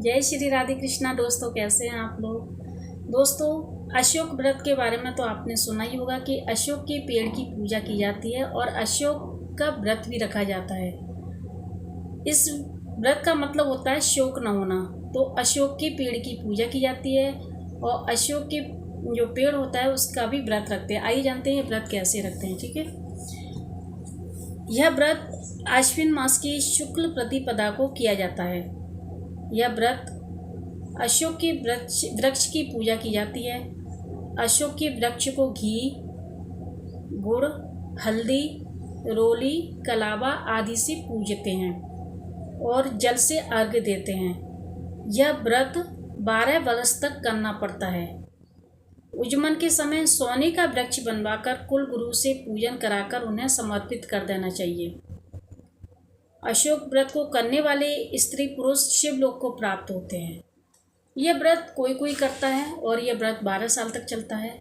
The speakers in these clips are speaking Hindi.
जय श्री राधे कृष्णा। दोस्तों कैसे हैं आप लोग। दोस्तों अशोक व्रत के बारे में तो आपने सुना ही होगा कि अशोक के पेड़ की पूजा की जाती है और अशोक का व्रत भी रखा जाता है। इस व्रत का मतलब होता है शोक न होना। तो अशोक के पेड़ की पूजा की जाती है और अशोक के जो पेड़ होता है उसका भी व्रत रखते हैं। आइए जानते हैं व्रत कैसे रखते हैं। ठीक है, यह व्रत आश्विन मास की शुक्ल प्रतिपदा को किया जाता है। यह व्रत अशोक के वृक्ष की पूजा की जाती है। अशोक के वृक्ष को घी, गुड़, हल्दी, रोली, कलावा आदि से पूजते हैं और जल से अर्घ्य देते हैं। यह व्रत 12 वर्ष तक करना पड़ता है। उजमन के समय सोने का वृक्ष बनवाकर कुल गुरु से पूजन कराकर उन्हें समर्पित कर देना चाहिए। अशोक व्रत को करने वाले स्त्री पुरुष शिवलोक को प्राप्त होते हैं। यह व्रत कोई कोई करता है और यह व्रत 12 साल तक चलता है।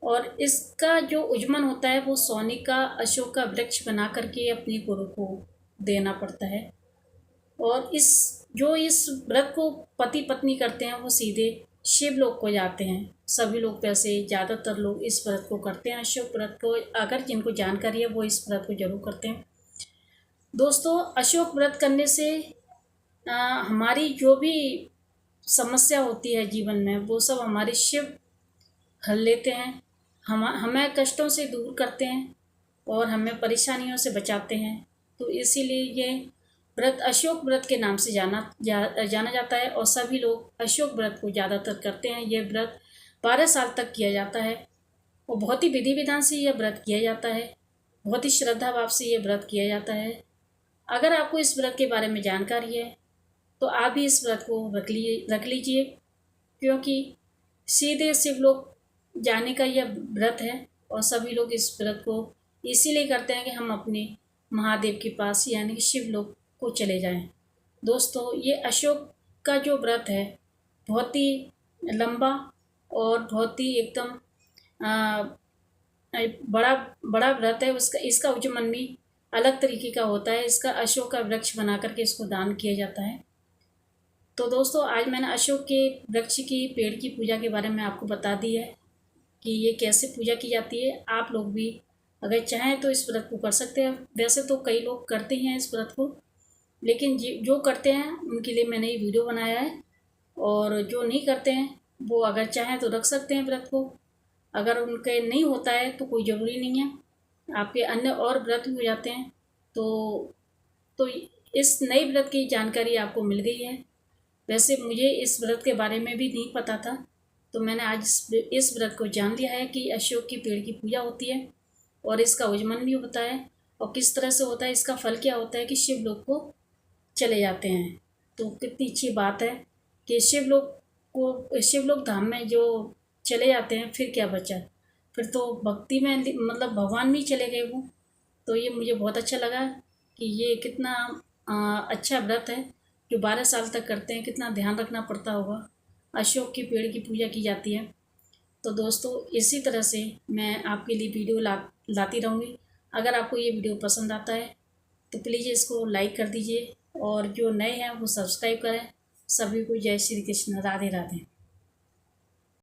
और इसका जो उजमन होता है वो सोने का अशोक का वृक्ष बना करके अपने गुरु को देना पड़ता है। और इस व्रत को पति पत्नी करते हैं वो सीधे शिवलोक को जाते हैं। सभी लोग वैसे ज़्यादातर लोग इस व्रत को करते हैं। अशोक व्रत को अगर जिनको जानकारी है वो इस व्रत को जरूर करते हैं। दोस्तों अशोक व्रत करने से हमारी जो भी समस्या होती है जीवन में वो सब हमारे शिव हल लेते हैं। हमें कष्टों से दूर करते हैं और हमें परेशानियों से बचाते हैं। तो इसीलिए ये व्रत अशोक व्रत के नाम से जाना जाता है और सभी लोग अशोक व्रत को ज़्यादातर करते हैं। ये व्रत 12 साल तक किया जाता है और बहुत ही विधि विधान से यह व्रत किया जाता है। बहुत ही श्रद्धा भाव से ये व्रत किया जाता है। अगर आपको इस व्रत के बारे में जानकारी है तो आप भी इस व्रत को रख लीजिए, क्योंकि सीधे शिवलोक जाने का यह व्रत है और सभी लोग इस व्रत को इसीलिए करते हैं कि हम अपने महादेव के पास यानी कि शिवलोक को चले जाएं। दोस्तों ये अशोक का जो व्रत है बहुत ही लंबा और बहुत ही एकदम बड़ा व्रत है। इसका उजमन भी अलग तरीके का होता है। इसका अशोक का वृक्ष बना करके इसको दान किया जाता है। तो दोस्तों आज मैंने अशोक के वृक्ष की पेड़ की पूजा के बारे में आपको बता दी है कि ये कैसे पूजा की जाती है। आप लोग भी अगर चाहें तो इस व्रत को कर सकते हैं। वैसे तो कई लोग करते हैं इस व्रत को, लेकिन जो करते हैं उनके लिए मैंने ये वीडियो बनाया है। और जो नहीं करते हैं वो अगर चाहें तो रख सकते हैं व्रत को। अगर उनके नहीं होता है तो कोई ज़रूरी नहीं है, आपके अन्य और व्रत हो जाते हैं। तो इस नए व्रत की जानकारी आपको मिल गई है। वैसे मुझे इस व्रत के बारे में भी नहीं पता था, तो मैंने आज इस व्रत को जान लिया है कि अशोक की पेड़ की पूजा होती है और इसका उजमन भी होता है और किस तरह से होता है, इसका फल क्या होता है कि शिवलोक को चले जाते हैं। तो कितनी अच्छी बात है कि शिवलोक धाम में जो चले जाते हैं फिर क्या बचा, फिर तो भक्ति में मतलब भगवान में ही चले गए वो। तो ये मुझे बहुत अच्छा लगा कि ये कितना अच्छा व्रत है जो 12 साल तक करते हैं। कितना ध्यान रखना पड़ता होगा। अशोक के पेड़ की पूजा की जाती है। तो दोस्तों इसी तरह से मैं आपके लिए वीडियो लाती रहूँगी। अगर आपको ये वीडियो पसंद आता है तो प्लीज़ इसको लाइक कर दीजिए और जो नए हैं वो सब्सक्राइब करें। सभी को जय श्री कृष्ण, राधे राधे।